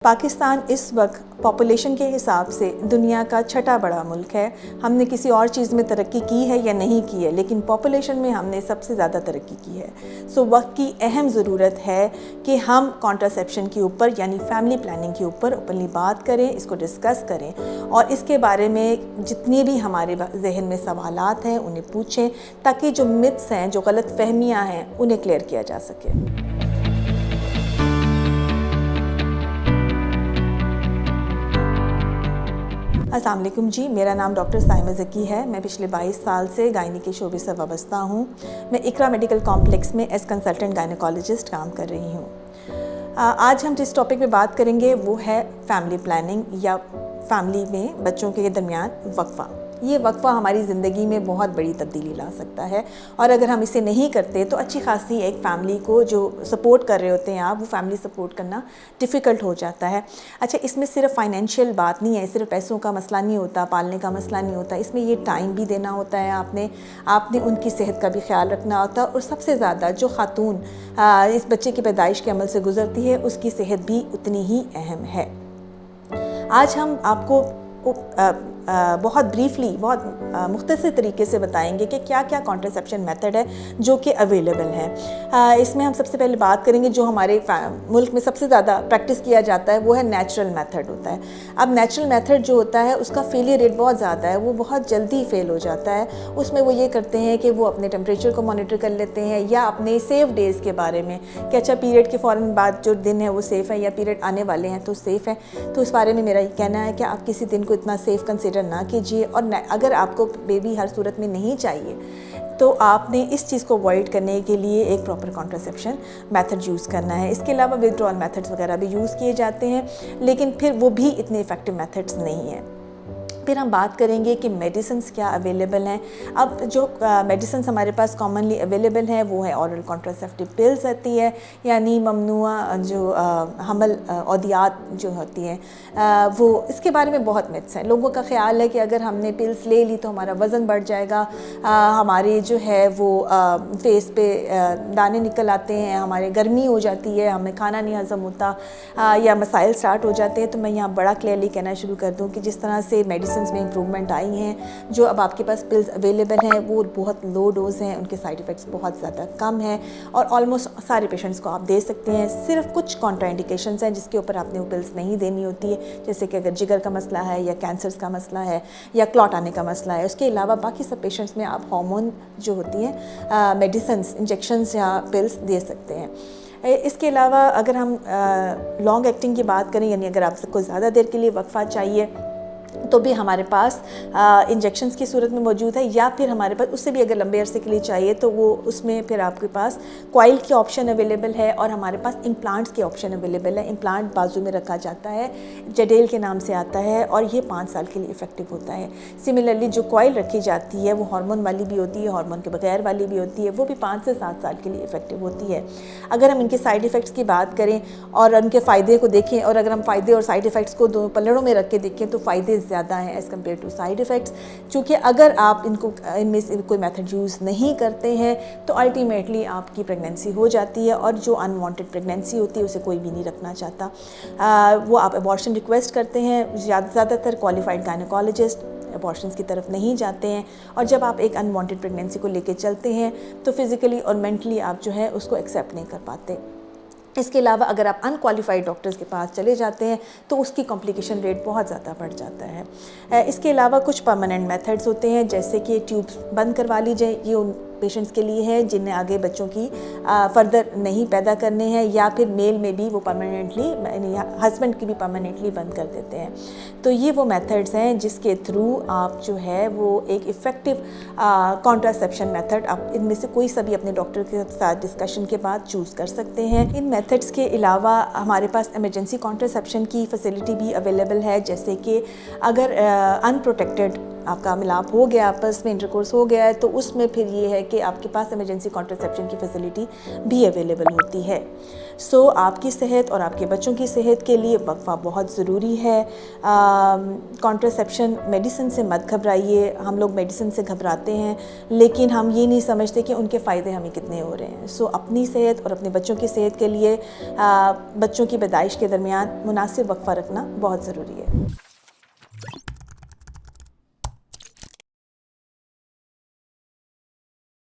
پاکستان اس وقت پاپولیشن کے حساب سے دنیا کا چھٹا بڑا ملک ہے۔ ہم نے کسی اور چیز میں ترقی کی ہے یا نہیں کی ہے، لیکن پاپولیشن میں ہم نے سب سے زیادہ ترقی کی ہے۔ وقت کی اہم ضرورت ہے کہ ہم کانٹراسیپشن کے اوپر یعنی فیملی پلاننگ کے اوپر اوپنلی بات کریں، اس کو ڈسکس کریں اور اس کے بارے میں جتنی بھی ہمارے ذہن میں سوالات ہیں انہیں پوچھیں تاکہ جو متس ہیں، جو غلط فہمیاں ہیں، انہیں کلیئر کیا جا سکے۔ السلام علیکم جی، میرا نام ڈاکٹر سائمہ ذکی ہے۔ میں پچھلے 22 سال سے گائنی کے شعبے سے وابستہ ہوں۔ میں اقرا میڈیکل کمپلیکس میں ایز کنسلٹنٹ گائنیکالوجسٹ کام کر رہی ہوں۔ آج ہم جس ٹاپک پہ بات کریں گے وہ ہے فیملی پلاننگ یا فیملی میں بچوں کے درمیان وقفہ۔ یہ وقفہ ہماری زندگی میں بہت بڑی تبدیلی لا سکتا ہے، اور اگر ہم اسے نہیں کرتے تو اچھی خاصی ایک فیملی کو جو سپورٹ کر رہے ہوتے ہیں آپ، وہ فیملی سپورٹ کرنا ڈیفیکلٹ ہو جاتا ہے۔ اچھا، اس میں صرف فائنینشیل بات نہیں ہے، صرف پیسوں کا مسئلہ نہیں ہوتا، پالنے کا مسئلہ نہیں ہوتا، اس میں یہ ٹائم بھی دینا ہوتا ہے، آپ نے ان کی صحت کا بھی خیال رکھنا ہوتا ہے، اور سب سے زیادہ جو خاتون اس بچے کی پیدائش کے عمل سے گزرتی ہے اس کی صحت بھی اتنی ہی اہم ہے۔ آج ہم آپ کو بہت بریفلی، بہت مختصر طریقے سے بتائیں گے کہ کیا کیا کانٹراسیپشن میتھڈ ہے جو کہ اویلیبل ہے۔ اس میں ہم سب سے پہلے بات کریں گے جو ہمارے ملک میں سب سے زیادہ پریکٹس کیا جاتا ہے وہ ہے نیچرل میتھڈ ہوتا ہے۔ اب نیچرل میتھڈ جو ہوتا ہے اس کا فیلئر ریٹ بہت زیادہ ہے، وہ بہت جلدی فیل ہو جاتا ہے۔ اس میں وہ یہ کرتے ہیں کہ وہ اپنے ٹیمپریچر کو مانیٹر کر لیتے ہیں یا اپنے سیف ڈیز کے بارے میں کہ اچھا پیریڈ کے فوراً بعد جو دن ہے وہ سیف ہے یا پیریڈ آنے والے ہیں تو سیف ہے، تو اس بارے میں میرا یہ کہنا ہے کہ آپ کسی دن کو اتنا سیف کنسیڈر نہ کیجیے، اور اگر آپ کو بیبی ہر صورت میں نہیں چاہیے تو آپ نے اس چیز کو اوائڈ کرنے کے لیے ایک پراپر کانٹراسیپشن میتھڈ یوز کرنا ہے۔ اس کے علاوہ ودرول میتھڈز وغیرہ بھی یوز کیے جاتے ہیں، لیکن پھر وہ بھی اتنے ایفیکٹو میتھڈز نہیں ہیں۔ پھر ہم بات کریں گے کہ میڈیسنس کیا اویلیبل ہیں۔ اب جو میڈیسنس ہمارے پاس کامنلی اویلیبل ہیں وہ ہے اورل کانٹراسیپٹیو پلز ہوتی ہے، یعنی ممنوع جو حمل ادویات جو ہوتی ہیں، وہ اس کے بارے میں بہت متس ہیں۔ لوگوں کا خیال ہے کہ اگر ہم نے پلز لے لی تو ہمارا وزن بڑھ جائے گا، ہمارے جو ہے وہ فیس پہ دانے نکل آتے ہیں، ہمارے گرمی ہو جاتی ہے، ہمیں کھانا نہیں ہضم ہوتا یا مسائل سٹارٹ ہو جاتے ہیں۔ تو میں یہاں بڑا کلیئرلی کہنا شروع کر دوں کہ جس طرح سے میڈیسنس میں امپرومنٹ آئی ہیں، جو اب آپ کے پاس پلز اویلیبل ہیں وہ بہت لو ڈوز ہیں، ان کے سائیڈ ایفیکٹس بہت زیادہ کم ہیں اور آلموسٹ سارے پیشنٹس کو آپ دے سکتے ہیں۔ صرف کچھ کانٹرا انڈیکیشنز ہیں جس کے اوپر آپ نے وہ پلز نہیں دینی ہوتی ہے، جیسے کہ اگر جگر کا مسئلہ ہے یا کینسرز کا مسئلہ ہے یا کلاٹ آنے کا مسئلہ ہے۔ اس کے علاوہ باقی سب پیشنٹس میں آپ ہارمون جو ہوتی ہیں میڈیسنس، انجیکشنز یا پلز دے سکتے ہیں۔ اس کے علاوہ اگر ہم لانگ ایکٹنگ کی بات کریں، یعنی اگر آپ کو زیادہ دیر کے لیے وقفہ چاہیے تو بھی ہمارے پاس انجیکشنز کی صورت میں موجود ہے، یا پھر ہمارے پاس اس سے بھی اگر لمبے عرصے کے لیے چاہیے تو وہ اس میں پھر آپ کے پاس کوائل کی آپشن اویلیبل ہے، اور ہمارے پاس امپلانٹس کی آپشن اویلیبل ہے۔ امپلانٹ بازو میں رکھا جاتا ہے، جڈیل کے نام سے آتا ہے، اور یہ 5 سال کے لیے افیکٹو ہوتا ہے۔ سملرلی جو کوائل رکھی جاتی ہے وہ ہارمون والی بھی ہوتی ہے، ہارمون کے بغیر والی بھی ہوتی ہے، وہ بھی 5 سے 7 سال کے لیے افیکٹو ہوتی ہے۔ اگر ہم ان کے سائیڈ ایفیکٹس کی بات کریں اور ان کے فائدے کو دیکھیں، اور اگر ہم فائدے اور سائیڈ ایفیکٹس کو دو پلڑوں میں رکھ کے دیکھیں تو فائدے زیادہ ہیں as compare to side effects, چونکہ اگر آپ ان میں سے کوئی میتھڈ یوز نہیں کرتے ہیں تو الٹیمیٹلی آپ کی پریگنینسی ہو جاتی ہے، اور جو انوانٹڈ پریگنینسی ہوتی ہے اسے کوئی بھی نہیں رکھنا چاہتا۔ وہ آپ ابارشن ریکویسٹ کرتے ہیں، زیادہ تر کوالیفائڈ گائنیکالوجسٹ ابارشنس کی طرف نہیں جاتے ہیں، اور جب آپ ایک انوانٹڈ پریگنینسی کو لے کے چلتے ہیں تو فزیکلی اور مینٹلی آپ جو ہے اس کو ایکسیپٹ نہیں کر پاتے۔ اس کے علاوہ اگر آپ انکوالیفائڈ ڈاکٹرز کے پاس چلے جاتے ہیں تو اس کی کمپلیکیشن ریٹ بہت زیادہ بڑھ جاتا ہے۔ اس کے علاوہ کچھ پرماننٹ میتھڈز ہوتے ہیں، جیسے کہ ٹیوبس بند کروا لی جائے، یہ ان پیشنٹس کے لیے ہے جن نے آگے بچوں کی فردر نہیں پیدا کرنے ہیں، یا پھر میل میں بھی وہ پرماننٹلی، یعنی ہسبینڈ کی بھی پرماننٹلی بند کر دیتے ہیں۔ تو یہ وہ میتھڈز ہیں جس کے تھرو آپ جو ہے وہ ایک افیکٹو کانٹراسیپشن میتھڈ آپ ان میں سے کوئی سا بھی اپنے ڈاکٹر کے ساتھ ڈسکشن کے بعد چوز کر سکتے ہیں۔ ان میتھڈز کے علاوہ ہمارے پاس ایمرجنسی کانٹراسیپشن کی فیسلٹی بھی اویلیبل ہے، جیسے کہ اگر ان پروٹیکٹڈ آپ کا ملاپ ہو گیا، آپس میں انٹرکورس ہو گیا ہے، تو اس میں پھر یہ ہے کہ آپ کے پاس ایمرجنسی کانٹرسیپشن کی فیسلٹی بھی اویلیبل ہوتی ہے. سو آپ کی صحت اور آپ کے بچوں کی صحت کے لیے وقفہ بہت ضروری ہے. کانٹرسیپشن میڈیسن سے مت گھبرائیے. ہم لوگ میڈیسن سے گھبراتے ہیں لیکن ہم یہ نہیں سمجھتے کہ ان کے فائدے ہمیں کتنے ہو رہے ہیں. سو اپنی صحت اور اپنے بچوں کی صحت کے لیے بچوں کی پیدائش کے درمیان مناسب وقفہ رکھنا بہت ضروری ہے.